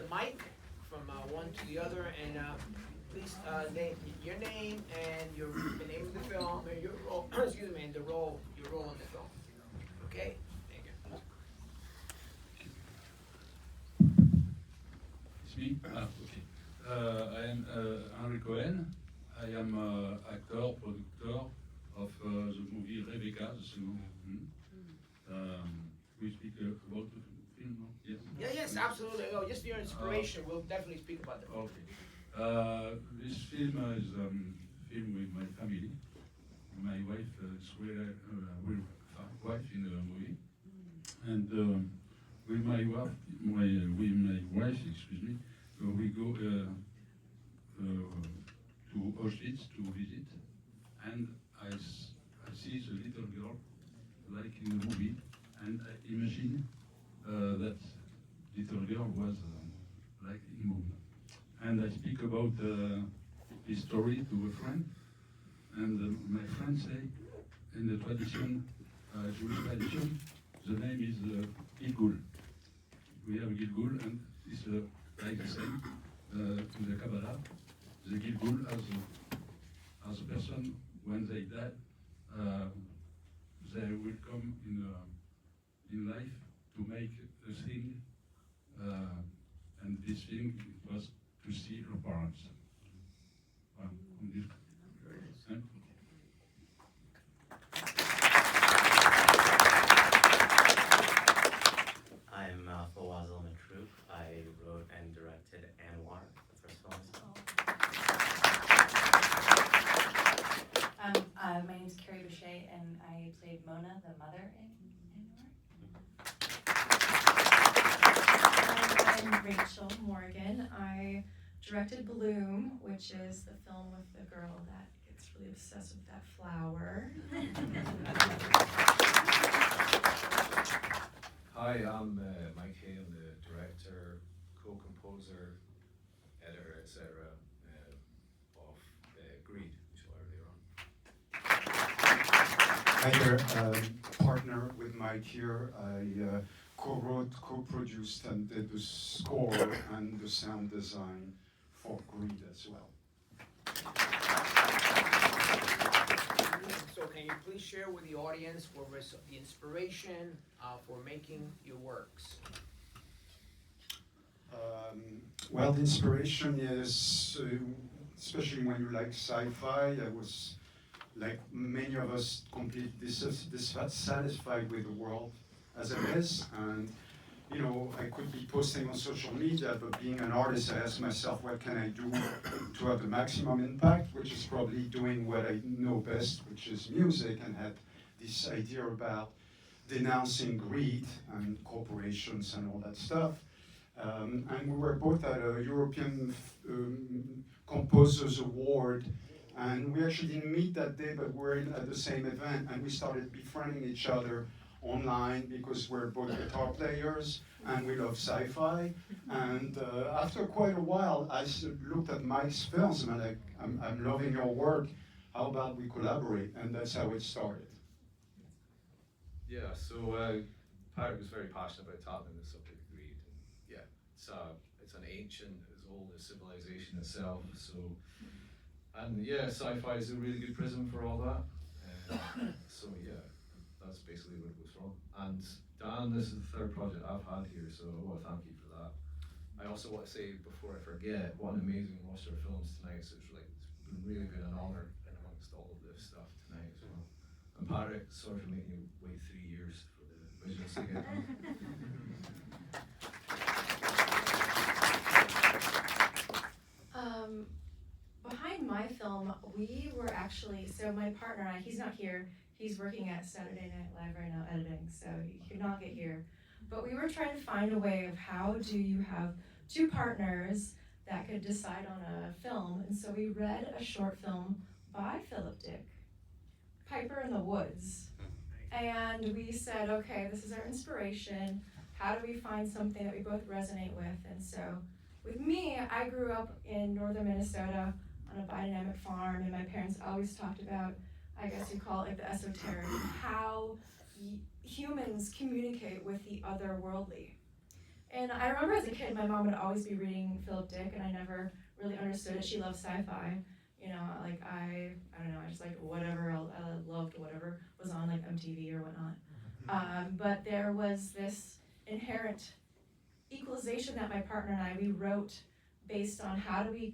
the mic from one to the other, and please name your name and the name of the film and your role. Excuse me, and your role in the film. Okay. Thank you. It's me? Okay. I am Henry Cohen. I am actor, productor of the movie Rebecca, the second. We speak about the film, no? Yes? Yeah, yes, absolutely. Oh, just for your inspiration, we'll definitely speak about that. Okay. This film is film with my family. My wife is wife in the movie, and with my wife, excuse me, we go to Auschwitz to visit, and I see the little girl like in the movie, and I imagine that little girl was like in movie. And I speak about this story to a friend, and my friend say, in the tradition, Jewish tradition, the name is Gilgul. We have Gilgul, and it's like the same to the Kabbalah. The Gilgul as a person, when they die, they will come in life to make a thing, and this thing was to see her parents. I'm Fawaz Al-Matrouf. I wrote and directed Anwar, the first film I saw. My name is Carrie Boucher, and I played Mona, the mother in Anwar. I'm Rachel Morgan. I directed Bloom, which is the film with the girl that gets really obsessed with that flower. Hi, I'm Mike Hay. I'm the director, co-composer, editor, etc. Of Greed, which I earlier on. Hi there, partner with Mike here. I co-wrote, co-produced, and did the score and the sound design for Greed as well. So can you please share with the audience what was the inspiration for making your works? Well, the inspiration is, especially when you like sci-fi, I was, like many of us, completely dissatisfied with the world as it is. And you know, I could be posting on social media, but being an artist, I ask myself, what can I do to have the maximum impact, which is probably doing what I know best, which is music, and had this idea about denouncing greed and corporations and all that stuff. And we were both at a European Composers Award, and we actually didn't meet that day, but we're at the same event, and we started befriending each other online because we're both guitar players and we love sci-fi. And after quite a while, I looked at Mike's films and I'm like, I'm loving your work. How about we collaborate? And that's how it started. Yeah, so Patrick was very passionate about tackling the subject of greed. And yeah, it's an ancient, as old as civilization itself. So, and yeah, sci-fi is a really good prism for all that. So yeah, that's basically what it was from. And Dan, this is the third project I've had here, so I want to thank you for that. I also want to say, before I forget, what an amazing roster of films tonight. So it's really been an honor in amongst all of this stuff tonight as well. And Patrick, sorry for making you wait 3 years for the visuals to get done. Behind my film, we were actually, so my partner and I, he's not here, he's working at Saturday Night Live right now editing, so he could not get here. But we were trying to find a way of how do you have two partners that could decide on a film, and so we read a short film by Philip Dick, Piper in the Woods. And we said, okay, this is our inspiration, how do we find something that we both resonate with? And so with me, I grew up in northern Minnesota on a biodynamic farm, and my parents always talked about, I guess you call it like the esoteric, how humans communicate with the otherworldly. And I remember as a kid, my mom would always be reading Philip Dick, and I never really understood it. She loved sci-fi. You know, like I don't know, I just liked whatever, I loved whatever was on like MTV or whatnot. But there was this inherent equalization that my partner and I, we wrote based on how do we